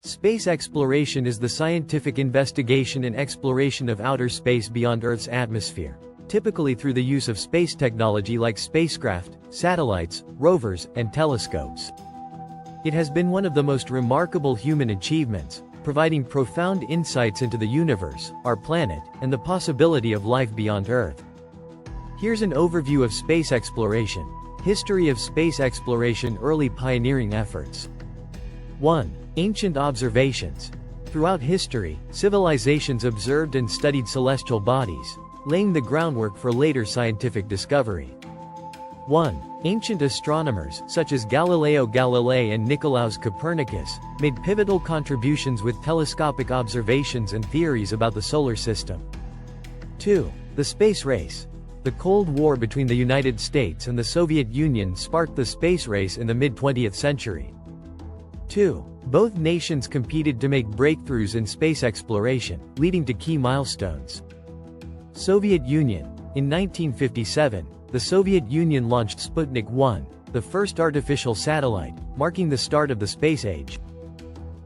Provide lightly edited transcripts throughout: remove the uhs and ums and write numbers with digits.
Space exploration is the scientific investigation and exploration of outer space beyond Earth's atmosphere, typically through the use of space technology like spacecraft, satellites, rovers, and telescopes. It has been one of the most remarkable human achievements, providing profound insights into the universe, our planet, and the possibility of life beyond Earth. Here's an overview of space exploration. History of space exploration. Early pioneering efforts. 1. Ancient observations. Throughout history, civilizations observed and studied celestial bodies, laying the groundwork for later scientific discovery. 1. Ancient astronomers, such as Galileo Galilei and Nicolaus Copernicus, made pivotal contributions with telescopic observations and theories about the solar system. 2. The space race. The Cold War between the United States and the Soviet Union sparked the space race in the mid-20th century. 2. Both nations competed to make breakthroughs in space exploration, leading to key milestones. Soviet Union. In 1957, the Soviet Union launched Sputnik 1, the first artificial satellite, marking the start of the space age.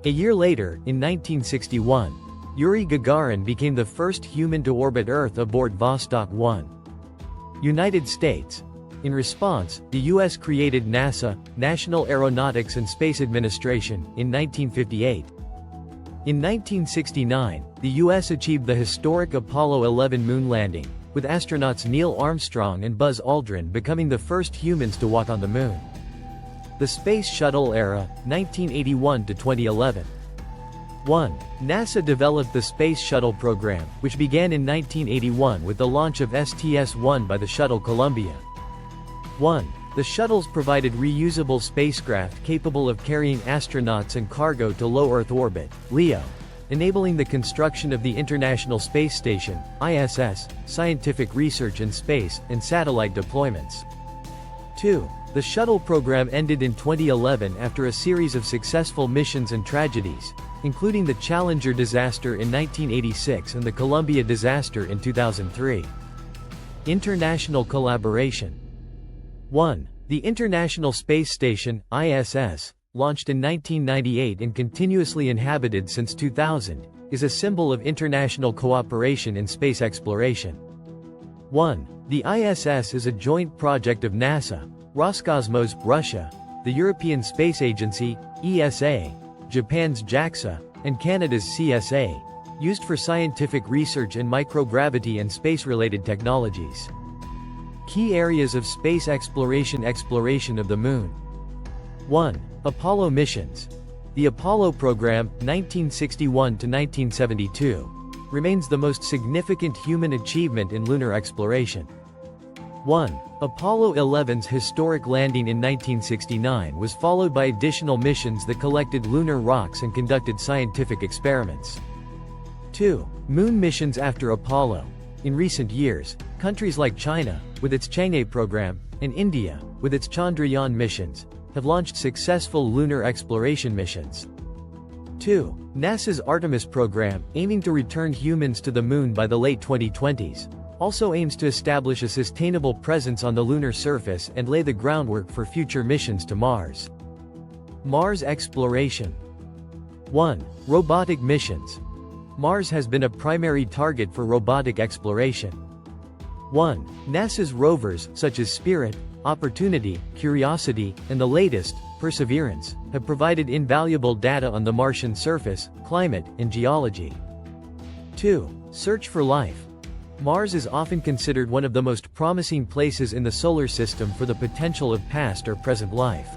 A year later, in 1961, Yuri Gagarin became the first human to orbit Earth aboard Vostok 1. United States. In response, the U.S. created NASA, National Aeronautics and Space Administration, in 1958. In 1969, the U.S. achieved the historic Apollo 11 moon landing, with astronauts Neil Armstrong and Buzz Aldrin becoming the first humans to walk on the moon. The Space Shuttle era, 1981 to 2011. 1. NASA developed the Space Shuttle program, which began in 1981 with the launch of STS-1 by the Shuttle Columbia. 1. The shuttles provided reusable spacecraft capable of carrying astronauts and cargo to low Earth orbit, LEO, enabling the construction of the International Space Station, ISS, scientific research in space, and satellite deployments. 2. The shuttle program ended in 2011 after a series of successful missions and tragedies, including the Challenger disaster in 1986 and the Columbia disaster in 2003. International collaboration. 1. The International Space Station, ISS, launched in 1998 and continuously inhabited since 2000, is a symbol of international cooperation in space exploration. 1. The ISS is a joint project of NASA, Roscosmos, Russia, the European Space Agency, ESA, Japan's JAXA, and Canada's CSA, used for scientific research in microgravity and space-related technologies. Key areas of space exploration. Exploration of the Moon. 1. Apollo missions. The Apollo program, 1961 to 1972, remains the most significant human achievement in lunar exploration. 1. Apollo 11's historic landing in 1969 was followed by additional missions that collected lunar rocks and conducted scientific experiments. 2. Moon missions after Apollo. In recent years, countries like China, with its Chang'e program, and India, with its Chandrayaan missions, have launched successful lunar exploration missions. 2. NASA's Artemis program, aiming to return humans to the Moon by the late 2020s, also aims to establish a sustainable presence on the lunar surface and lay the groundwork for future missions to Mars. Mars exploration. 1. Robotic missions. Mars has been a primary target for robotic exploration. 1. NASA's rovers, such as Spirit, Opportunity, Curiosity, and the latest, Perseverance, have provided invaluable data on the Martian surface, climate, and geology. 2. Search for life. Mars is often considered one of the most promising places in the solar system for the potential of past or present life.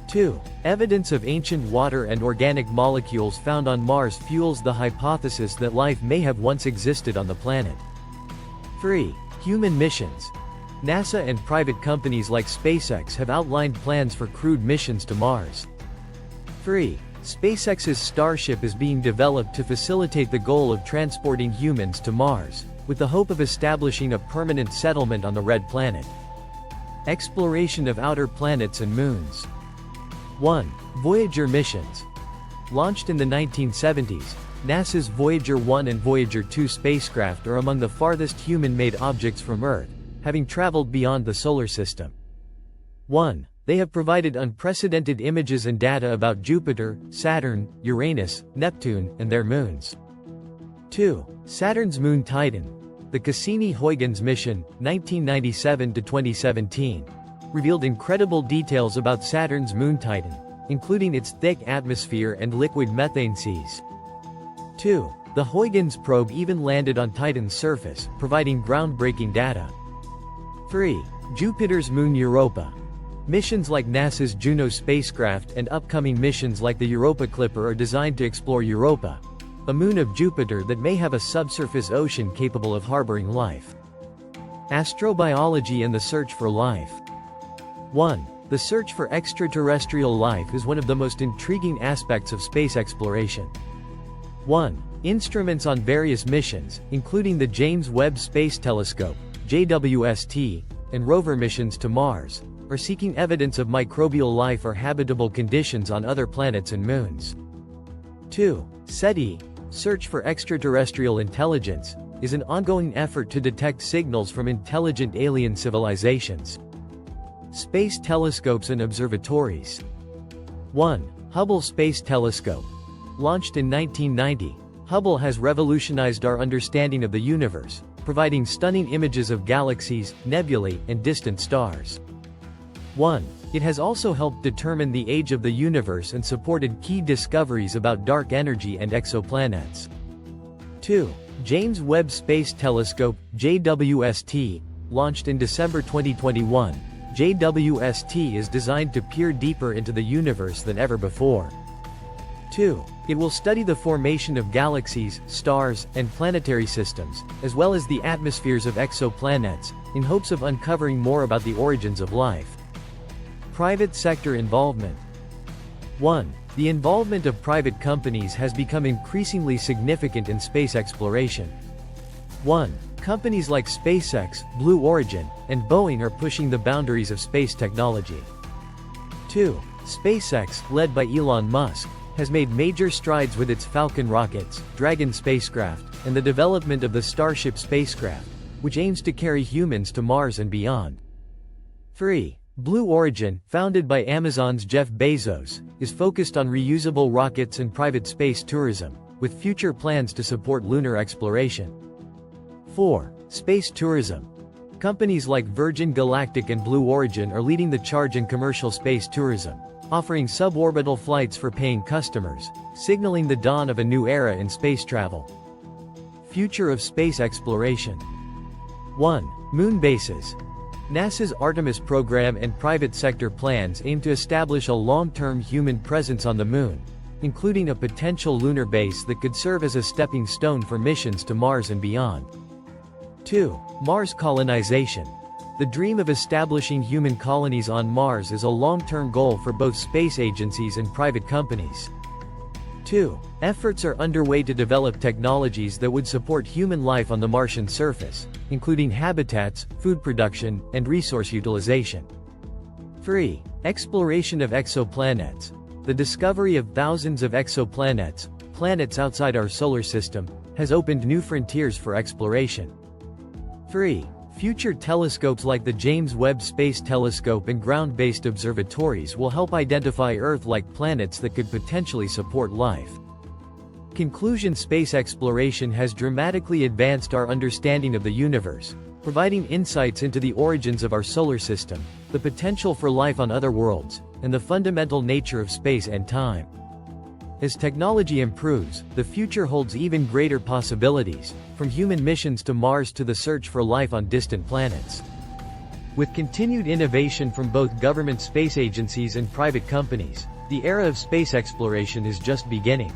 2. Evidence of ancient water and organic molecules found on Mars fuels the hypothesis that life may have once existed on the planet. 3. Human missions. NASA and private companies like SpaceX have outlined plans for crewed missions to Mars. 3. SpaceX's Starship is being developed to facilitate the goal of transporting humans to Mars, with the hope of establishing a permanent settlement on the Red Planet. Exploration of outer planets and moons. 1. Voyager missions. Launched in the 1970s, NASA's Voyager 1 and Voyager 2 spacecraft are among the farthest human-made objects from Earth, having traveled beyond the solar system. 1. They have provided unprecedented images and data about Jupiter, Saturn, Uranus, Neptune, and their moons. 2. Saturn's moon Titan. The Cassini-Huygens mission, 1997 to 2017, revealed incredible details about Saturn's moon Titan, including its thick atmosphere and liquid methane seas. 2. The Huygens probe even landed on Titan's surface, providing groundbreaking data. 3. Jupiter's moon Europa. Missions like NASA's Juno spacecraft and upcoming missions like the Europa Clipper are designed to explore Europa, a moon of Jupiter that may have a subsurface ocean capable of harboring life. Astrobiology and the search for life. 1. The search for extraterrestrial life is one of the most intriguing aspects of space exploration. 1. Instruments on various missions, including the James Webb Space Telescope, JWST, and rover missions to Mars, are seeking evidence of microbial life or habitable conditions on other planets and moons. 2. SETI, Search for Extraterrestrial Intelligence, is an ongoing effort to detect signals from intelligent alien civilizations. Space telescopes and observatories. 1. Hubble Space Telescope. Launched in 1990, Hubble has revolutionized our understanding of the universe, providing stunning images of galaxies, nebulae, and distant stars. 1. It has also helped determine the age of the universe and supported key discoveries about dark energy and exoplanets. 2. James Webb Space Telescope, JWST, launched in December 2021. JWST is designed to peer deeper into the universe than ever before. 2. It will study the formation of galaxies, stars, and planetary systems, as well as the atmospheres of exoplanets, in hopes of uncovering more about the origins of life. Private sector involvement. 1. The involvement of private companies has become increasingly significant in space exploration. 1. Companies like SpaceX, Blue Origin, and Boeing are pushing the boundaries of space technology. 2. SpaceX, led by Elon Musk, has made major strides with its Falcon rockets, Dragon spacecraft, and the development of the Starship spacecraft, which aims to carry humans to Mars and beyond. 3. Blue Origin, founded by Amazon's Jeff Bezos, is focused on reusable rockets and private space tourism, with future plans to support lunar exploration. 4. Space tourism. Companies like Virgin Galactic and Blue Origin are leading the charge in commercial space tourism, offering suborbital flights for paying customers, signaling the dawn of a new era in space travel. Future of space exploration. 1. Moon bases. NASA's Artemis program and private sector plans aim to establish a long-term human presence on the Moon, including a potential lunar base that could serve as a stepping stone for missions to Mars and beyond. 2. Mars colonization. The dream of establishing human colonies on Mars is a long-term goal for both space agencies and private companies. 2. Efforts are underway to develop technologies that would support human life on the Martian surface, including habitats, food production, and resource utilization. 3. Exploration of exoplanets. The discovery of thousands of exoplanets, planets outside our solar system, has opened new frontiers for exploration. 3. Future telescopes like the James Webb Space Telescope and ground-based observatories will help identify Earth-like planets that could potentially support life. Conclusion: space exploration has dramatically advanced our understanding of the universe, providing insights into the origins of our solar system, the potential for life on other worlds, and the fundamental nature of space and time. As technology improves, the future holds even greater possibilities, from human missions to Mars to the search for life on distant planets. With continued innovation from both government space agencies and private companies, the era of space exploration is just beginning.